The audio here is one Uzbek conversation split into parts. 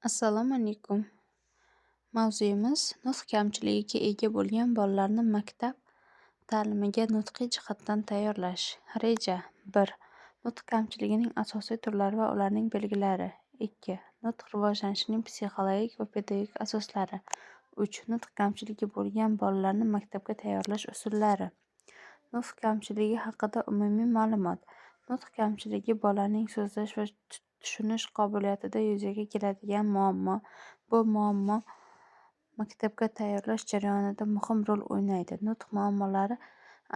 Assalomu alaykum. Mavzuyimiz nutq kamchiligiga ega bo'lgan bolalarni maktab ta'limiga nutqiy jihatdan tayyorlash. Reja 1. Nutq kamchiligining asosiy turlari va ularning belgilari. 2. Nutq rivojlanishining psixologik va pedagogik asoslari. 3. Nutq kamchiligi bo'lgan bolalarni maktabga tayyorlash usullari. Nutq kamchiligi haqida umumiy ma'lumot. Nutq kamchiligi bolaning so'zlash va tushunish qobiliyatida yuzaga keladigan muammo. Bu muammo maktabga tayyorlash jarayonida muhim rol o'ynaydi. Nutq muammolari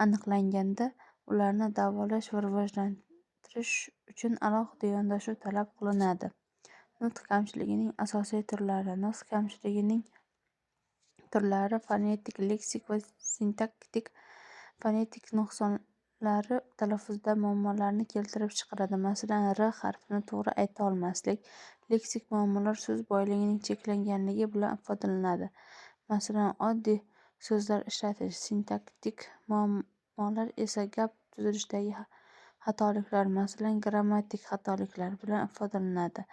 aniqlanganda, ularni davolash va rivojlantirish uchun alohida yondashuv talab qilinadi. Nutq kamchiligining asosiy turlari. Nutq kamchiligining turlari fonetik, leksik va sintaktik. Fonetik nuqsonlari talaffuzda muammolarni keltirib chiqaradi. Masalan, R harfini to'g'ri ayta olmaslik. Leksik muammolar so'z boyligining cheklanganligi bilan ifodalanadi. Masalan, oddiy so'zlar ishlatish. Sintaktik muammolar esa gap tuzilishdagi xatoliklar, masalan, grammatik xatoliklar bilan ifodalanadi.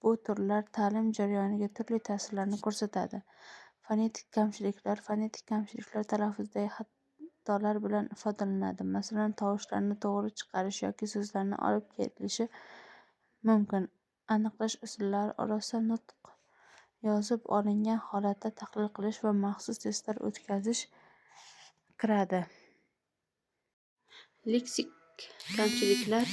Bu turlar ta'lim jarayoniga turli ta'sirlarni ko'rsatadi. Fonetik kamchiliklar. Fonetik kamchiliklar talaffuzdagi xatolar bilan ifodalanadi. Masalan, tovushlarni to'g'ri chiqarish yoki so'zlarni olib kelishi mumkin. Aniqlash usullari orasida nutq yozib olingan holatda tahlil qilish va maxsus testlar o'tkazish kiradi. Leksik kamchiliklar.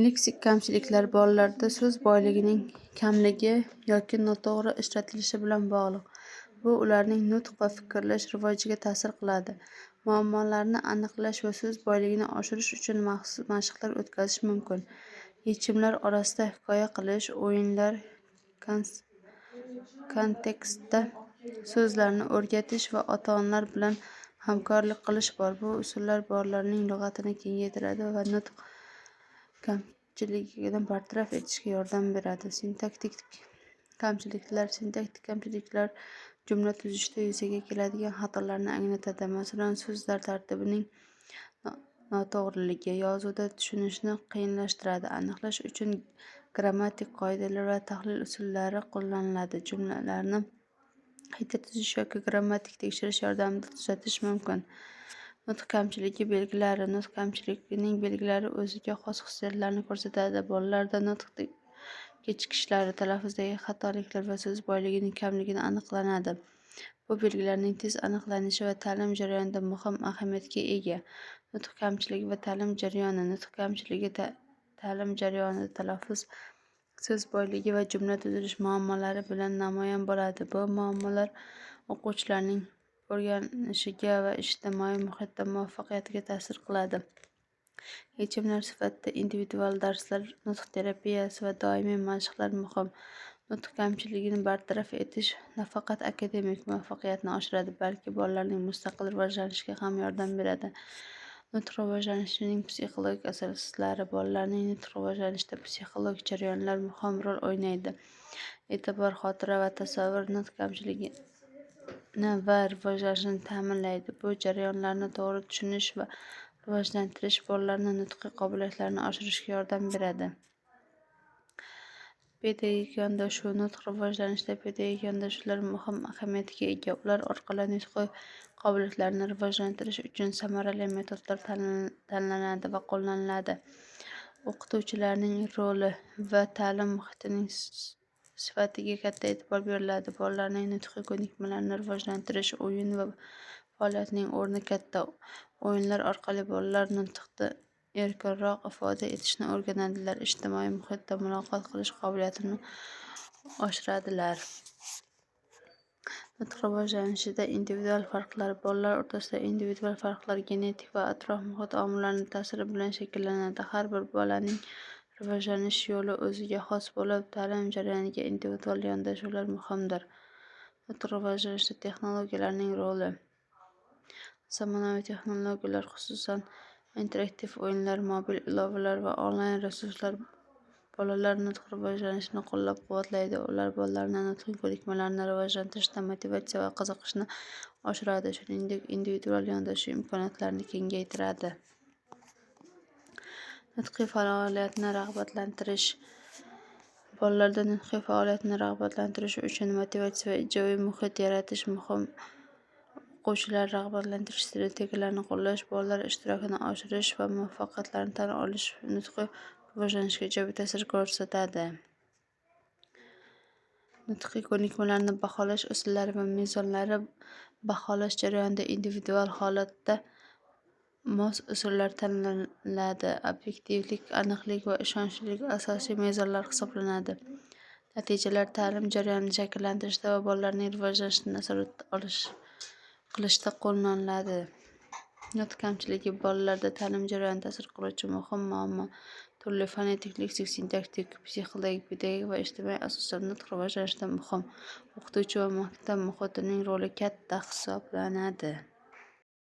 Leksik kamchiliklar bolalarda so'z boyligining kamligi yoki noto'g'ri ishlatilishi bilan bog'liq. Bu ularning nutq va fikrlash rivojiga ta'sir qiladi. Muammolarni aniqlash va so'z boyligini oshirish uchun maxsus mashqlar o'tkazish mumkin. Yechimlar orasida hikoya qilish, o'yinlar, kontekstda so'zlarni o'rgatish va ota-onalar bilan hamkorlik qilish bor. Bu usullar bolalarning lug'atini kengaytiradi va nutq kamchiligini bartaraf etishga yordam beradi. Sintaktik kamchiliklar. Sintaktik kamchiliklar jumla tuzishda yuzaga keladigan xatolarni anglatadi. Masalan, so'zlar tartibining noto'g'riligi yozuvda tushunishni qiyinlashtiradi. Aniqlash uchun grammatik qoidalar va tahlil usullari qo'llaniladi. Jumlalarni qayta tuzish yoki grammatik tekshirish yordamida tuzatish mumkin. Nutq kamchiligi belgilari. Nutq kamchiligining belgilari o'ziga xos xususiyatlarni ko'rsatadi. Bolalarda nutq kechikishlari, talaffuzdagi xatoliklar va so'z boyligining kamligi aniqlanadi. Bu belgilarning tez aniqlanishi va ta'lim jarayonida muhim ahamiyatga ega. Nutq kamchiligi va ta'lim jarayoni. Nutq kamchiligi ta'lim jarayonida talaffuz, so'z boyligi va jumla tuzilish muammolari bilan namoyon bo'ladi. Bu muammolar o'quvchilarning o'rganishiga va ijtimoiy muhitda muvaffaqiyatiga ta'sir qiladi. Yechimlar sifatida individual darslar, nutq terapiyasi va doimiy mashqlar muhim. Nutq kamchiligini bartaraf etish nafaqat akademik muvaffaqiyatni oshiradi, balki bolalarning mustaqil rivojlanishiga ham yordam beradi. Nutq rivojlanishining psixologik asoslari. Bolalarning nutq rivojlanishida psixologik jarayonlar muhim rol o'ynaydi. E'tibor, xotira va tasavvur nutq kamchiligini va rivojlanishini ta'minlaydi. Bu jarayonlarni to'g'ri tushunish va rivojlantirish bolalarning nutqiy qobiliyatlarini oshirishga yordam beradi. Pedagogik yondashuv. Nutq rivojlanishida pedagogik yondashuvlar muhim ahamiyatga ega. Ular orqali nutqiy qobiliyatlarni rivojlantirish uchun samarali metodlar tanlanadi va qo'llaniladi. O'qituvchilarning roli va ta'lim muhitining sifatiga katta e'tibor beriladi. Bolalarning nutqiy ko'nikmalarini rivojlantirish. O'yin va faoliyatning o'rni katta. O'yinlar orqali bolalar nutqni erkinroq ifoda etishni o'rganadilar. Ijtimoiy muhitda muloqot qilish qobiliyatini oshiradilar. Nutq rivojlanishida individual farqlar. Bolalar o'rtasida individual farqlar genetik va atrof-muhit omillarining ta'siri bilan shakllanadi. Har bir bolaning rivojlanish yo'li o'ziga xos bo'lib, ta'lim jarayoniga individual yondashuvlar muhimdir. Nutq rivojlanishida texnologiyalarning roli. Zamonaviy texnologiyalar, xususan interaktiv o'yinlar, mobil ilovalar va onlayn resurslar bolalar nutq rivojlanishini qo'llab-quvvatlaydi. Ular bolalarning nutqiy ko'nikmalarini rivojlantirishda motivatsiya va qiziqishni oshiradi, shuningdek individual yondashuv imkoniyatlarini kengaytiradi. Nutqiy faoliyatni rag'batlantirish. Bolalarda nutqiy faoliyatni rag'batlantirish uchun motivatsiya va ijobiy muhit yaratish muhim. O'quvchilar rag'batlantirish strategiyalarini qo'llash, bolalar ishtirokini oshirish va muvaffaqiyatlarini tan olish nutqiy rivojlanishga ijobiy ta'sir ko'rsatadi. Nutqiy ko'nikmalarni baholash usullari va mezonlari. Baholash jarayonida individual holatga mos usullar tanlanadi. Obyektivlik, aniqlik va ishonchlilik asosiy mezonlar hisoblanadi. Natijalar ta'lim jarayonini shakllantirishda va bolalarning rivojlanishini nazorat qilishda qo'llaniladi. Nutq kamchiligi bolalarda ta'lim jarayoniga ta'sir qiluvchi muhim muammo. Turli fonetik, leksik, sintaktik, psixologik, pedagogik va ijtimoiy asoslar nutq rivojlanishida muhim. O'qituvchi va maktab muhitining roli katta hisoblanadi.